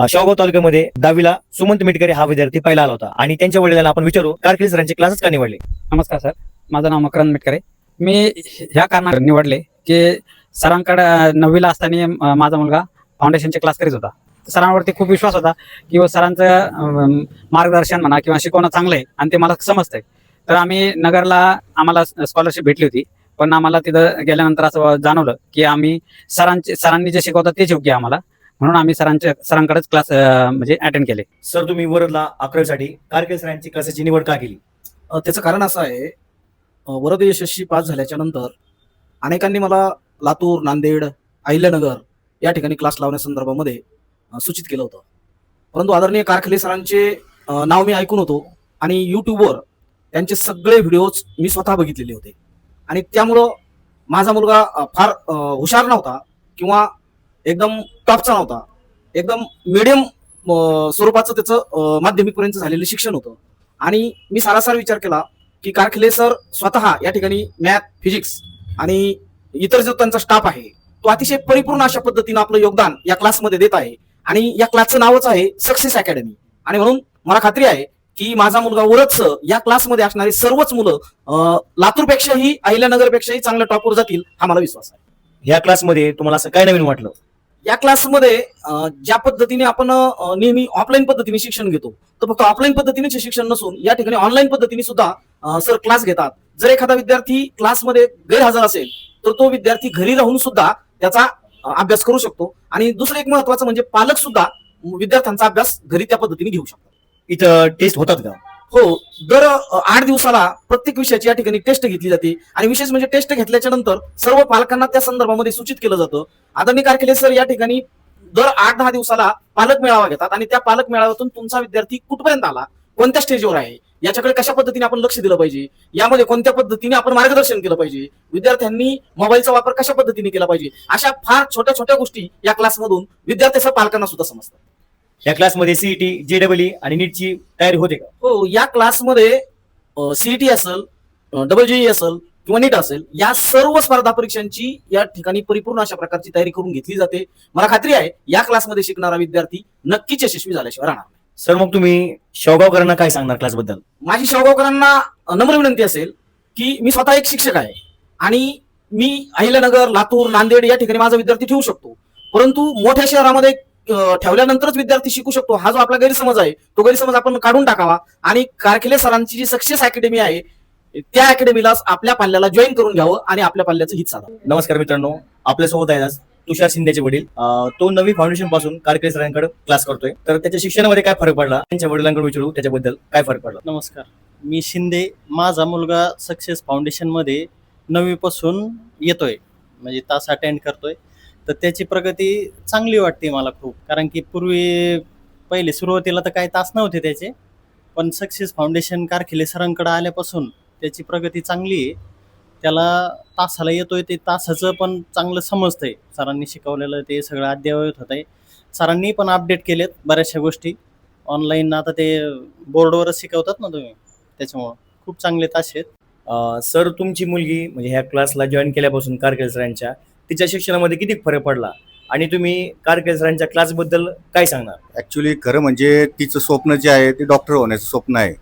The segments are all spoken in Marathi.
शेवगाव तालुक्यामध्ये 10वीला सुमंत मिटकरी हा विद्यार्थी पहिला आला होता आणि त्यांच्या वडिलांना आपण विचारू कारकिर्दी सरांचे क्लासेस का निवडले. नमस्कार सर, माझं नाव मकरंद मिटकरे. मी ह्या कारणाने निवडले की सरांकडे 9वीला असताना माझा मुलगा फाउंडेशनचे क्लास करीत होता. सरांवरती खूप विश्वास होता की सरांचं मार्गदर्शन म्हणा किंवा शिकवणं चांगलं आहे आणि ते मला समजतंय. तर आम्ही नगरला आम्हाला स्कॉलरशिप भेटली होती, पण आम्हाला तिथं गेल्यानंतर असं जाणवलं की आम्ही सरांनी जे शिकवतात तेच योग्य आहे आम्हाला, म्हणून आम्ही सरांकडेच क्लास म्हणजे अटेंड केले. सर, तुम्ही वरदला 11वीसाठी कारकिर्दी सरांची क्लासेसची निवड का केली? त्याचं कारण असं आहे, वरद यशस्वी पास झाल्याच्या नंतर अनेकांनी मला लातूर, नांदेड, अहिल्यानगर या ठिकाणी क्लास लावण्यासंदर्भामध्ये सूचित केलं होतं. परंतु आदरणीय कारखले सरांचे नाव मी ऐकून होतो आणि यूट्यूबवर त्यांचे सगळे व्हिडिओज मी स्वतः बघितलेले होते आणि त्यामुळं माझा मुलगा फार हुशार नव्हता किंवा एकदम टॉपचा नव्हता, एकदम मीडियम स्वरूपाचं त्याचं माध्यमिकपर्यंत झालेलं शिक्षण होतं. आणि मी सारासार विचार केला की कारखले सर स्वतः या ठिकाणी मॅथ, फिजिक्स आणि इतर जो त्यांचा स्टाफ आहे तो अतिशय परिपूर्ण अशा पद्धतीनं आपलं योगदान या क्लासमध्ये देत आहे आणि या क्लासचं नावच आहे सक्सेस अकॅडमी. आणि म्हणून मला खात्री आहे की माझा मुलगा वरच या क्लासमध्ये असणारी सर्वच मुलं लातूरपेक्षाही, अहिल्यानगरपेक्षाही चांगल्या टॉपवर जातील हा मला विश्वास आहे. ह्या क्लासमध्ये तुम्हाला असं काय नवीन वाटलं? या क्लासमध्ये ज्या पद्धतीने आपण नेहमी ऑफलाईन पद्धतीने शिक्षण घेतो, तर फक्त ऑफलाईन पद्धतीने शिक्षण नसून या ठिकाणी ऑनलाईन पद्धतीने सुद्धा सर क्लास घेतात. जर एखादा विद्यार्थी क्लासमध्ये गैरहजर असेल तर तो विद्यार्थी घरी राहून सुद्धा त्याचा अभ्यास करू शकतो. आणि दुसरं एक महत्वाचं म्हणजे पालक सुद्धा विद्यार्थ्यांचा अभ्यास घरी त्या पद्धतीने घेऊ शकतात. इथं टेस्ट होतात का? हो, दर 8 दिवसाला प्रत्येक विषयाची या ठिकाणी टेस्ट घेतली जाते आणि विशेष म्हणजे टेस्ट घेतल्याच्या नंतर सर्व पालकांना त्या संदर्भामध्ये सूचित केलं जातं. आदरणीय कारखले सर या ठिकाणी दर 8-10 दिवसाला पालक मेळावा घेतात आणि त्या पालक मेळाव्यातून तुमचा विद्यार्थी कुठपर्यंत आला, कोणत्या स्टेजवर आहे, याच्याकडे कशा पद्धतीने आपण लक्ष दिलं पाहिजे, यामध्ये कोणत्या पद्धतीने आपण मार्गदर्शन केलं पाहिजे, विद्यार्थ्यांनी मोबाईलचा वापर कशा पद्धतीने केला पाहिजे, अशा फार छोट्या छोट्या गोष्टी या क्लासमधून विद्यार्थ्यांच्या पालकांना सुद्धा समजतात. या क्लासमध्ये सीईटी, जेडब्ल्यू आणि नीटची तयारी होते का? हो, या क्लासमध्ये सीईटी असेल, डबलजीई असेल किंवा नीट असेल, या सर्व स्पर्धा परीक्षांची या ठिकाणी परिपूर्ण अशा प्रकारची तयारी करून घेतली जाते. मला खात्री आहे या क्लासमध्ये शिकणारा विद्यार्थी नक्कीच यशस्वी झाल्याशिवाय राहणार नाही. सर, मग तुम्ही शेवगावकरांना काय सांगणार क्लासबद्दल? माझी शेवगावकरांना नम्र विनंती असेल की मी स्वतः एक शिक्षक आहे आणि मी अहिल्यानगर, लातूर, नांदेड या ठिकाणी माझा विद्यार्थी ठेवू शकतो, परंतु मोठ्या शहरामध्ये ठेवल्यानंतरच विद्यार्थी शिकू शकतो हा जो आपला गैरसमज आहे तो गैरसमज आपण काढून टाकावा आणि कारखले सरांची जी सक्सेस अकॅडमी आहे त्या अकॅडमीला आपल्या पाल्याला जॉईन करून घ्यावं आणि आपल्या पाल्याचं हित साधावं. नमस्कार मित्रांनो, आपल्यासोबत आहे आज तुषार शिंदेचे वडील. तो 9वी फाउंडेशन पासून कारकिर्दी सरांकडे क्लास करतोय. तर त्याच्या शिक्षणामध्ये काय फरक पडला, त्यांच्या वडिलांकडे विचारू त्याच्याबद्दल काय फरक पडला. नमस्कार, मी शिंदे. माझा मुलगा सक्सेस फाउंडेशन मध्ये 9वी पासून येतोय, म्हणजे तास अटेंड करतोय. तर त्याची प्रगती चांगली वाटते मला खूप, कारण की पूर्वी पहिले सुरुवातीला तर काही तास नव्हते त्याचे, पण सक्सेस फाउंडेशन कारखिले सरांकडे आल्यापासून त्याची प्रगती चांगली आहे. त्याला तासाला येतोय, ते तासाचं पण चांगलं समजतंय. सरांनी शिकवलेलं ते सगळं अद्ययावत होत आहे. सरांनी पण अपडेट केलेत बऱ्याचशा गोष्टी ऑनलाईन. आता ते बोर्डवरच शिकवतात ना तुम्ही, त्याच्यामुळं खूप चांगले तास आहेत. सर, तुमची मुलगी म्हणजे ह्या क्लासला जॉईन केल्यापासून कारकिर्दी सरांच्या तिच्या शिक्षणामध्ये किती फरक पडला आणि तुम्ही कारकिर्दी सरांच्या क्लासबद्दल काय सांगणार? ॲक्च्युली खरं म्हणजे तिचं स्वप्न जे आहे ते डॉक्टर होण्याचं स्वप्न आहे.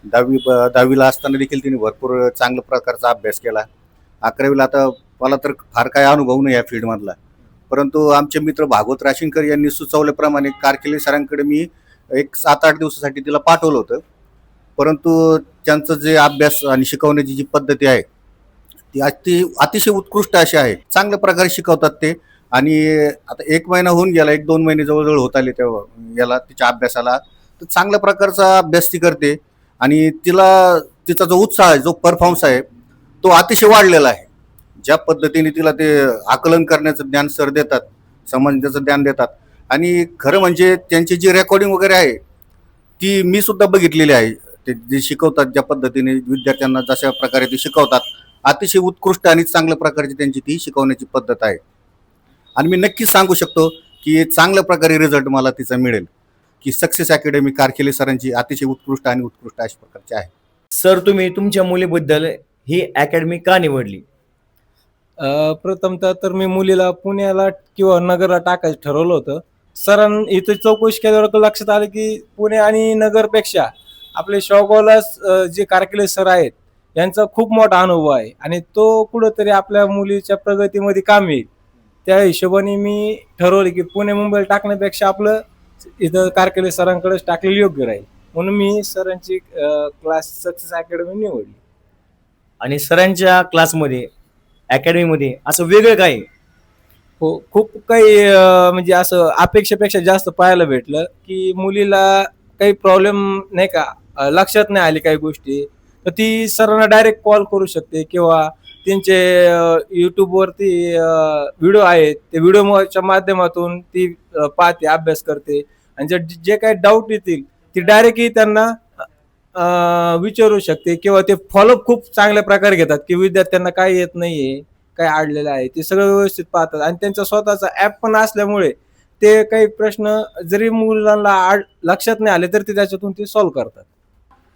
10वीला असताना देखील तिने भरपूर चांगल्या प्रकारचा अभ्यास केला. 11वीला आता मला तर फार काय अनुभव नाही या फील्डमधला, परंतु आमचे मित्र भागवत राशींकर यांनी सुचवल्याप्रमाणे कारकिर्दी सरांकडे मी एक 7-8 दिवसासाठी तिला पाठवलं होतं. परंतु त्यांचं जे अभ्यास आणि शिकवण्याची जी पद्धती आहे ती अतिशय उत्कृष्ट अशी आहे. चांगल्या प्रकारे शिकवतात ते. आणि आता 1 महिना होऊन गेला, 1-2 महिने जवळजवळ होत आले तेव्हा याला तिच्या अभ्यासाला. तर चांगल्या प्रकारचा अभ्यास ती करते आणि तिचा जो उत्साह आहे, जो परफॉर्मन्स आहे तो अतिशय वाढलेला आहे. ज्या पद्धतीने तिला ते आकलन करण्याचं ज्ञान सर देतात, समजण्याचं ज्ञान देतात. आणि खरं म्हणजे त्यांची जी रेकॉर्डिंग वगैरे आहे ती मी सुद्धा बघितलेली आहे. ते जे शिकवतात, ज्या पद्धतीने विद्यार्थ्यांना जशा प्रकारे ते शिकवतात, अतिशय उत्कृष्ट आणि चांगल्या प्रकारची त्यांची ती शिकवण्याची पद्धत आहे. आणि मी नक्कीच सांगू शकतो की चांगल्या प्रकारे रिझल्ट मला तिचा मिळेल, की सक्सेस अकॅडमी कारखिले सरांची अतिशय उत्कृष्ट आणि उत्कृष्ट अशा प्रकारची आहे. सर, तुम्ही तुमच्या मुलीबद्दल ही अकॅडमी का निवडली? प्रथमतः तर मी मुलीला पुण्याला किंवा नगरला टाकायचं ठरवलं होतं. सरां इथं चौकशी केल्यावर लक्षात आलं की पुणे आणि नगरपेक्षा आपले शेवगावला जे कारकिले सर आहेत यांचा खूप मोठा अनुभव आहे आणि तो कुठंतरी आपल्या मुलीच्या प्रगतीमध्ये काम येईल. त्या हिशोबाने मी ठरवलं की पुणे मुंबईला टाकण्यापेक्षा आपलं इथं कारकिले सरांकडेच टाकलेलं योग्य राहील, म्हणून मी सरांची क्लास सक्सेस अकॅडमी निवडली. आणि सरांच्या क्लासमध्ये अकॅडमीमध्ये असं वेगळं काय आहे? हो, खूप काही म्हणजे असं अपेक्षेपेक्षा जास्त पाहायला भेटलं की मुलीला काही प्रॉब्लेम नाही का लक्षात नाही आली काही गोष्टी, तर ती सरांना डायरेक्ट कॉल करू शकते किंवा त्यांचे यूट्यूबवरती व्हिडिओ आहेत, ते व्हिडिओच्या माध्यमातून ती पाहते, अभ्यास करते आणि जे काही डाऊट येतील ती डायरेक्टली त्यांना विचारू शकते किंवा ते फॉलोअप खूप चांगल्या प्रकारे घेतात की विद्यार्थ्यांना काय येत नाहीये, काय अडलेलं आहे, ते सगळं व्यवस्थित पाहतात आणि त्यांचा स्वतःचा ऍप पण असल्यामुळे ते काही प्रश्न जरी मुलांना लक्षात नाही आले तर ते त्याच्यातून ते सॉल्व्ह करतात.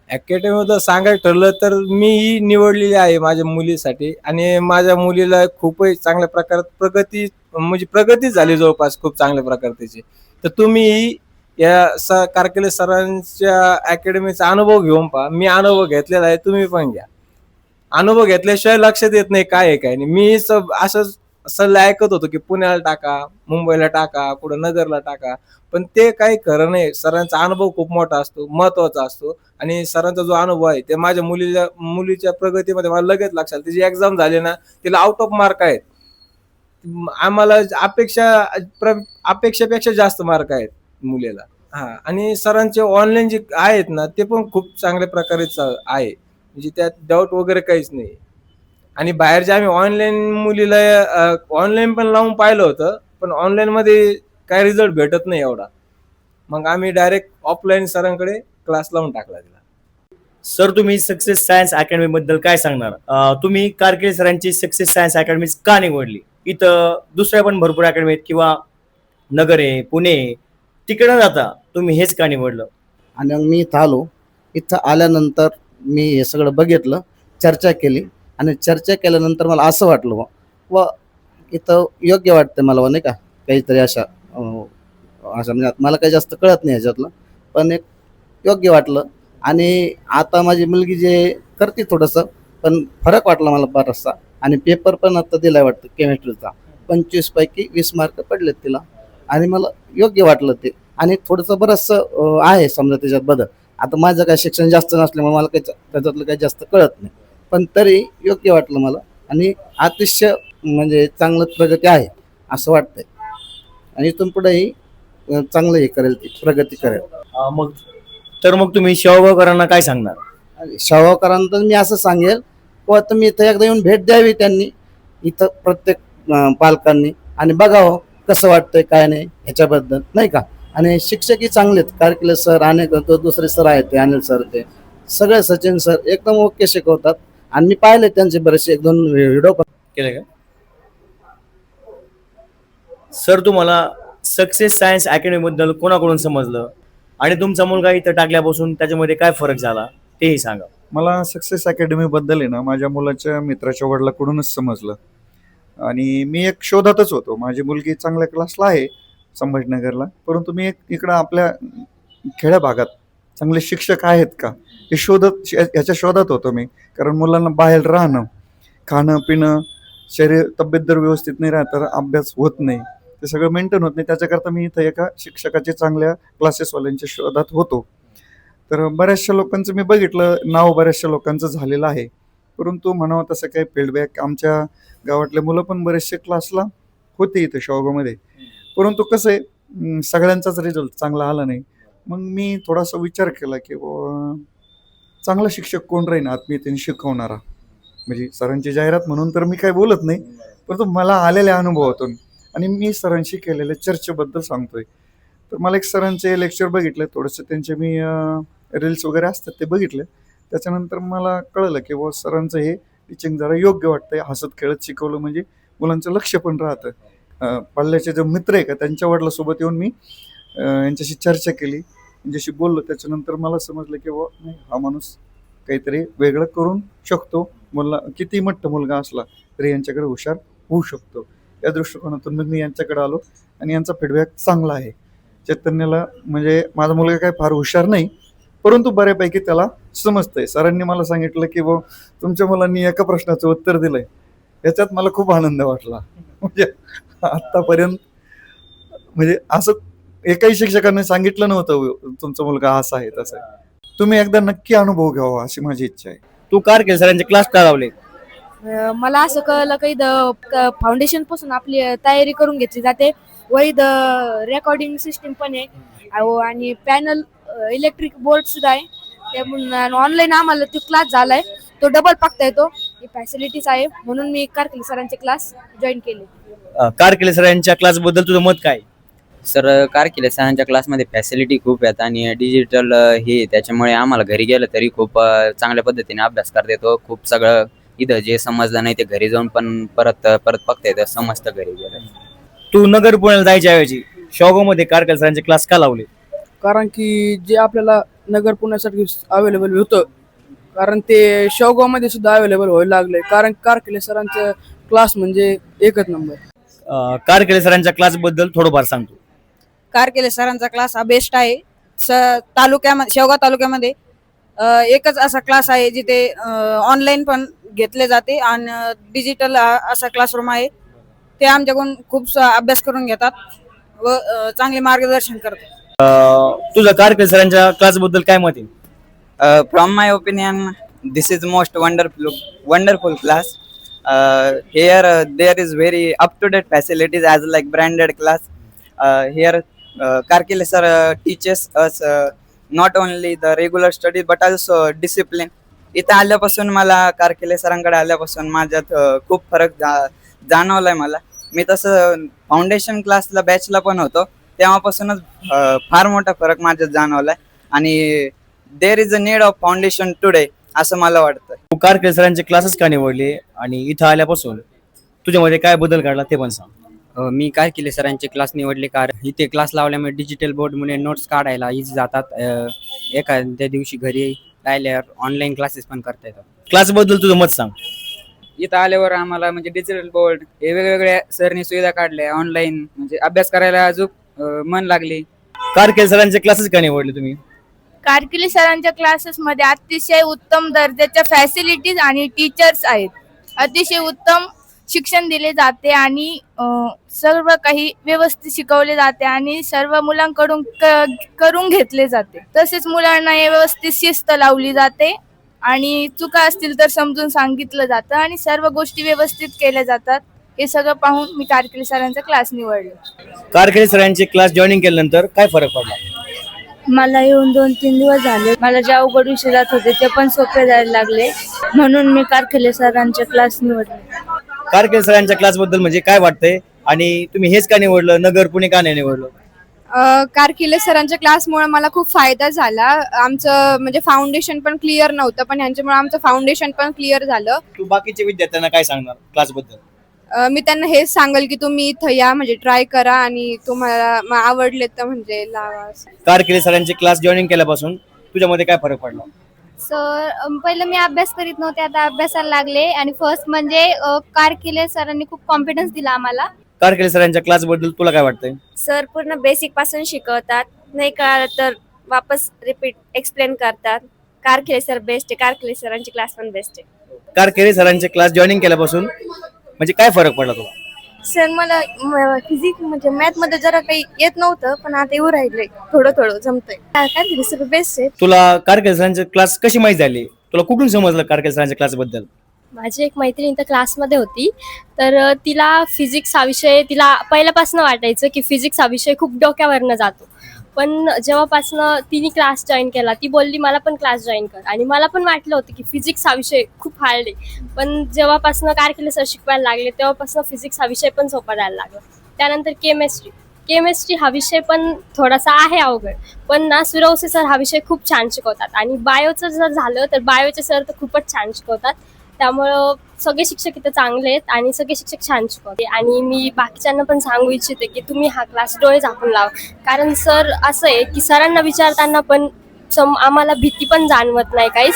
अकॅडमीबद्दल सांगायचं ठरलं तर मी ही निवडलेली आहे माझ्या मुलीसाठी आणि माझ्या मुलीला खूपच चांगल्या प्रकारात प्रगती झाली जवळपास खूप चांगल्या प्रकारे त्याची. तर तुम्ही या कारकिले सरांच्या अकॅडमीचा अनुभव घेऊन पहा. मी अनुभव घेतलेला आहे, तुम्ही पण घ्या. अनुभव घेतल्याशिवाय लक्षात येत नाही काय आहे काय नाही. मी असं सल्ला ऐकत होतो की पुण्याला टाका, मुंबईला टाका, कुठं नगरला टाका, पण ते काही खरं नाही. सरांचा अनुभव खूप मोठा असतो, महत्वाचा असतो आणि सरांचा जो अनुभव आहे ते माझ्या मुलीच्या प्रगतीमध्ये मला लगेच लक्षात आलं. तिची एक्झाम झाली ना, तिला आउट ऑफ मार्क आहेत. आम्हाला अपेक्षेपेक्षा जास्त मार्क आहेत मुलीला. हा, आणि सरांचे ऑनलाईन जे आहेत ना ते पण खूप चांगल्या प्रकारे आहे, म्हणजे त्यात डाऊट वगैरे काहीच नाही. आणि बाहेरच्या आम्ही ऑनलाईन मुलीला ऑनलाईन पण लावून पाहिलं होतं, पण ऑनलाईन मध्ये काय रिझल्ट भेटत नाही एवढा. मग आम्ही डायरेक्ट ऑफलाईन सरांकडे क्लास लावून टाकला तिला. सर, तुम्ही सक्सेस सायन्स अकॅडमी बद्दल काय सांगणार? तुम्ही कारकिले सरांची सक्सेस सायन्स अकॅडमी का निवडली? इथं दुसऱ्या पण भरपूर अकॅडमी आहेत किंवा नगर आहे, पुणे आहे, तिकडे न जाता तुम्ही हेच का निवडलं? आणि मग मी इथं आलो. इथं आल्यानंतर मी हे सगळं बघितलं, चर्चा केली आणि चर्चा केल्यानंतर मला असं वाटलं व इथं योग्य वाटतं मला, नाही का, काहीतरी अशा म्हणजे मला काही जास्त कळत नाही ह्याच्यातलं, पण एक योग्य वाटलं. आणि आता माझी मुलगी जे करते थोडंसं, पण फरक वाटला मला बराचसा. आणि पेपर पण आता दिलाय वाटतं केमिस्ट्रीचा, 25 पैकी 20 मार्क पडलेत तिला आणि मला योग्य वाटलं ते. आणि थोडंसं बरंचसं आहे समजा त्याच्यात बदल. आता माझं काय शिक्षण जास्त नसल्यामुळे मला काही त्याच्यातलं काही जास्त कळत नाही, पण तरी योग्य वाटलं मला आणि अतिशय म्हणजे चांगलं प्रगती आहे असं वाटतंय. आणि इथून पुढेही चांगलं हे करेल, ती प्रगती करेल. मग तुम्ही शेवगावकरांना काय सांगणार? आणि शाहूकरांना मी असं सांगेल किंवा तुम्ही इथं एकदा येऊन भेट द्यावी त्यांनी, इथं प्रत्येक पालकांनी, आणि बघावं कसं वाटतंय काय नाही ह्याच्याबद्दल, नाही का. आणि शिक्षकही चांगले आहेत, कारकिले सर आणि दुसरे सर आहेत ते अनिल सर, ते सगळे सचिन सर एकदम ओके शिकवतात. आणि मी पाहिले त्यांचे बरेचसे 1-2 व्हिडिओ पण केले का? सर, तुम्हाला सक्सेस सायन्स अकॅडमी बद्दल कोणाकडून समजलं आणि तुमचा मुलगा इथं टाकल्यापासून त्याच्यामध्ये काय फरक झाला तेही सांगा. मला सक्सेस अकॅडमी बद्दल आहे ना माझ्या मुलाच्या मित्राच्या वडिलाकडूनच समजलं. आणि मी एक शोधातच होतो. माझी मुलगी चांगल्या क्लासला आहे संभाजीनगरला, परंतु मी एक इकडं आपल्या खेड्या भागात चांगले शिक्षक आहेत का हे ह्याच्या शोधात होतो मी. कारण मुलांना बाहेर राहणं, खाणं पिणं, शरीर तब्येत जर व्यवस्थित नाही राहत तर अभ्यास होत नाही, ते सगळं मेंटेन होत नाही. त्याच्याकरता मी इथं एका शिक्षकाचे चांगल्या क्लासेसवाल्यांच्या शोधात होतो. तर बऱ्याचशा लोकांचं मी बघितलं, नाव बऱ्याचशा लोकांचं झालेलं आहे, परंतु म्हणावं तसं काही फीडबॅक आमच्या गावातले मुलं पण बरेचसे क्लासला होते इथं शेवगावमध्ये, परंतु कसं आहे सगळ्यांचाच रिझल्ट चांगला आला नाही. मग मी थोडासा विचार केला की चांगला शिक्षक कोण राहील आत्मीयतेने शिकवणारा. म्हणजे सरांची जाहिरात म्हणून तर मी काही बोलत नाही, परंतु मला आलेल्या अनुभवातून आणि मी सरांशी केलेल्या चर्चेबद्दल सांगतोय. तर मला एक सरांचे लेक्चर बघितले, थोडंसं त्यांचे मी रील्स वगैरे असतात ते बघितले. त्याच्यानंतर मला कळलं की सरांचं हे टीचिंग जरा योग्य वाटतंय. हसत खेळत शिकवलं म्हणजे मुलांचं लक्ष पण राहतं. पल्ल्याचे जे मित्र आहे का त्यांच्या वडिलांसोबत येऊन मी यांच्याशी चर्चा केली, यांच्याशी बोललो. त्याच्यानंतर मला समजलं की नाही, हा माणूस काहीतरी वेगळं करून शकतो. किती मोठा मुलगा असला तरी यांच्याकडे हुशार होऊ शकतो. या दृष्टिकोनातून मग मी यांच्याकडे आलो आणि यांचा फीडबॅक चांगला आहे. चैतन्याला म्हणजे माझा मुलगा काय फार हुशार नाही, परंतु बऱ्यापैकी त्याला समजतंय. सरांनी मला सांगितलं की बुवा तुमच्या मुलांनी एका प्रश्नाचं उत्तर दिलंय, याच्यात मला खूप आनंद वाटला. म्हणजे आतापर्यंत म्हणजे असं एकाही शिक्षकांनी सांगितलं नव्हतं तुमचा मुलगा असा आहे तसा आहे. तुम्ही एकदा नक्की अनुभव घ्यावा अशी माझी इच्छा आहे. तू कारकेल सरांचे क्लास का लावले? मला असं कळलं की फाउंडेशन पासून आपली तयारी करून घेतली जाते. वैध रेकॉर्डिंग सिस्टीम पण आहे आणि पॅनल इलेक्ट्रिक बोर्ड सुद्धा आहे. त्यामुळे ऑनलाईन आम्हाला तो क्लास झालाय, तो डबल पाकता येतो, ही फॅसिलिटीज आहे. म्हणून मी कारकेल सरांचे क्लास जॉईन केले. कारकेल सरांच्या क्लास बद्दल तुझं मत काय? सर कारकेल सरांच्या क्लासमध्ये फॅसिलिटी खूप आहेत आणि डिजिटल हे त्याच्यामुळे आम्हाला घरी गेलं तरी खूप चांगल्या पद्धतीने अभ्यास करता येतो. खूप सगळं इथं जे समजलं नाही ते घरी जाऊन पण परत बघता येतं, समजतं घरी गेलं. तू नगर पुण्याला जायच्या ऐवजी शेवगाव मध्ये कारकेल सरांचे क्लास का लावले? कारण की जे आपल्याला नगर पुण्यासाठी अवेलेबल होतं, कारण ते शेवगावमध्ये सुद्धा अवेलेबल व्हायला लागले. कारण कारकेल सरांचं क्लास म्हणजे एकच नंबर. कारकेल सरांच्या क्लास बद्दल थोडंफार सांगतो. कारकेल सरांचा क्लास हा बेस्ट आहे. तालुक्यामध्ये शेवगाव तालुक्यामध्ये एकच असा क्लास आहे जिथे ऑनलाईन पण घेतले जाते आणि डिजिटल असा क्लासरूम आहे. ते आमच्याकडून खूप अभ्यास करून घेतात व चांगले मार्गदर्शन करतात. तुझं कारकेल सरांच्या क्लास बद्दल काय मत आहे? From my opinion, this is most wonderful class. Here there is very up-to-date facilities as like branded class. Here Karkile sir teaches us not only the regular study but also discipline. इथं आल्यापासून मला कारकेले सरांकडे आल्यापासून माझ्यात खूप फरक जाणवलाय मला. मी तसं फाउंडेशन क्लासला बॅचला पण होतो, तेव्हापासूनच फार मोठा फरक माझ्यात जाणवलाय आणि there is a need of foundation today असं मला वाटतं. तू कारकेल सरांचे क्लासेस का निवडले आणि इथं आल्यापासून तुझ्यामध्ये काय बदल घडला ते पण सांग. मी कारकेले सरांचे क्लास निवडले कारण इथे क्लास लावल्यामुळे डिजिटल बोर्डमुळे नोट्स काढायला इझी जातात. एखाद्या दिवशी घरी राहिल्यावर ऑनलाईन क्लासेस पण करता येतात. क्लास बद्दल तुझं मत सांग. इथं आल्यावर आम्हाला म्हणजे डिजिटल बोर्ड हे वेगवेगळ्या सरनी सुविधा काढल्या, ऑनलाईन म्हणजे अभ्यास करायला अजून मन लागले. कारकेल सरांचे क्लासेस का निवडले तुम्ही? कारकेल सरांच्या क्लासेसमध्ये अतिशय उत्तम दर्जाच्या फॅसिलिटीज आणि टीचर्स आहेत. अतिशय उत्तम शिक्षण दिले जाते आणि सर्व काही व्यवस्थित शिकवले जाते आणि सर्व मुलांकडून करून घेतले जाते. तसेच मुलांना व्यवस्थित शिस्त लावली जाते आणि चुका असतील तर समजून सांगितलं जातं आणि सर्व गोष्टी व्यवस्थित केल्या जातात. हे सगळं पाहून मी कारकेल सरांचा क्लास निवडला. कारकेल सरांचे क्लास जॉईनिंग केल्यानंतर काय फरक पडला? मला येऊन 2-3 दिवस झाले. मला जे अवघड विषय जात होते ते पण सोपे जायला लागले, म्हणून मी कारकेल सरांचे क्लास निवडले. कारकेल सरांच्या क्लास बद्दल म्हणजे काय वाटतंय आणि तुम्ही हेच का निवडलं, नगर पुणे का नाही निवडलं? कारकेल सरांच्या क्लासमुळे मला खूप फायदा झाला. आमचं म्हणजे फाउंडेशन पण क्लिअर नव्हतं, पण ह्यांच्यामुळे आमचं फाउंडेशन पण क्लिअर झालं. तू बाकीच्या विद्यार्थ्यांना काय सांगणार क्लास बद्दल? मी त्यांना हेच सांगेल की तुम्ही इथं या, म्हणजे ट्राय करा आणि तुम्हाला आवडले तर म्हणजे लावा. कारकेल सरांचे क्लास जॉईनिंग केल्यापासून तुझ्यामध्ये काय फरक पडला? सर पहिलं मी अभ्यास करीत नव्हते, आता अभ्यासाला लागले आणि फर्स्ट म्हणजे कारकेल सरांनी खूप कॉन्फिडन्स दिला आम्हाला. कारकेल सरांच्या क्लास बद्दल तुला काय वाटतंय? सर पूर्ण बेसिक पासून शिकवतात, नाही कळलं तर वापस रिपीट एक्सप्लेन करतात. कारकेल सर बेस्ट आहे, कारकेल सरांची क्लास पण बेस्ट आहे. कारकेल सरांचे क्लास जॉईनिंग केल्यापासून म्हणजे काय फरक पडला तुला? सर मला फिजिक्स म्हणजे मॅथ मध्ये जरा काही येत नव्हतं, पण आता येऊ राहिले, थोडं थोडं जमतंय. कारकेल सर बेस्ट आहे. तुला कारकेल सरांचे क्लास कशी माहिती झाली? तुला कुठून समजलं कारकेल सरांच्या क्लास बद्दल? माझी एक मैत्रीण इथं क्लासमध्ये होती, तर तिला फिजिक्स हा विषय तिला पहिल्यापासून वाटायचं की फिजिक्स हा विषय खूप डोक्यावरनं जातो. पण जेव्हापासनं तिने क्लास जॉईन केला, ती बोलली मला पण क्लास जॉईन कर, आणि मला पण वाटलं होतं की फिजिक्स हा विषय खूप हार्ड आहे. पण जेव्हापासनं कारकेल सर शिकवायला लागले तेव्हापासून फिजिक्स हा विषय पण सोपा जायला लागला. त्यानंतर केमिस्ट्री हा विषय पण थोडासा आहे अवघड, पण ना सुरवसे सर हा विषय खूप छान शिकवतात. आणि बायोचं जर झालं तर बायोचे सर तर खूपच छान शिकवतात. त्यामुळं सगळे शिक्षक इथं चांगले आहेत आणि सगळे शिक्षक छान शिकवते. आणि मी बाकीच्यांना पण सांगू इच्छिते की तुम्ही हा क्लास डोळे झाकून लावा, कारण सर असं आहे की सरांना विचारताना पण आम्हाला भीती पण जाणवत नाही काहीच,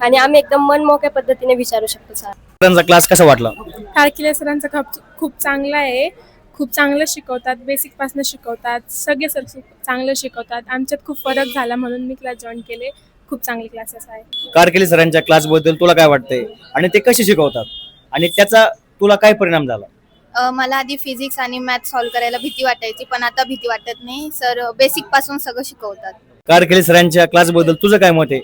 आणि आम्ही एकदम मनमोकळ्या पद्धतीने विचारू शकतो. सरांचा क्लास कसा वाटला? कारकेल सरांचा खूप चांगला आहे. खूप चांगलं शिकवतात, बेसिकपासून शिकवतात, सगळे सर चांगलं शिकवतात. आमच्यात खूप फरक झाला म्हणून मी क्लास जॉईन केले. खूप चांगले क्लासेस आहे. कारकेले सरांच्या क्लासबद्दल तुला काय वाटतंय आणि ते कसे शिकवतात आणि त्याचा तुला काय परिणाम झाला? मला आधी फिजिक्स आणि मॅथ सॉल्व्ह करायला भीती वाटायची, पण आता भीती वाटत नाही. सर बेसिक पासून सगळं शिकवतात. कारकेले सरांच्या क्लासबद्दल तुझं काय मत आहे?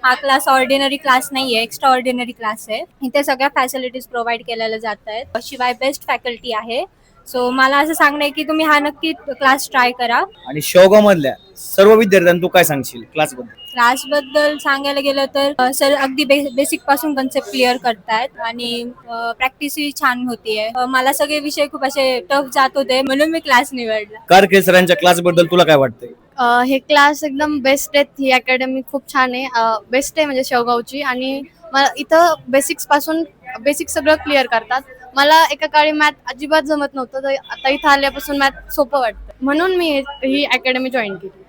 हा क्लास ऑर्डिनरी क्लास नाहीये, एक्स्ट्रा ऑर्डिनरी क्लास आहे. इथे सगळ्या फॅसिलिटीज प्रोव्हाइड केलेल्या जात आहेत. शिवाय बेस्ट फॅकल्टी आहे. सो मला असं सांगणं आहे की तुम्ही हा नक्की क्लास ट्राय करा. आणि शेवगाव मधल्या सर्व विद्यार्थ्यांना तू काय सांगशील क्लासबद्दल? क्लासबद्दल सांगायला गेलं तर सर अगदी बेसिक पासून कन्सेप्ट क्लिअर करतायत आणि प्रॅक्टिसही छान होतीये. मला सगळे विषय खूप असे टफ जात होते म्हणून मी क्लास निवडला. कारकेले सरांच्या क्लासबद्दल तुला काय वाटतंय? हे क्लास एकदम बेस्ट आहेत. ही अकॅडमी खूप छान आहे, बेस्ट आहे म्हणजे शेवगावची. आणि मला इथं बेसिक सगळं क्लिअर करतात. मला एका काळी मॅथ अजिबात जमत नव्हतं, तर आता इथं आल्यापासून मॅथ सोपं वाटतं म्हणून मी ही अकॅडमी जॉईन केली.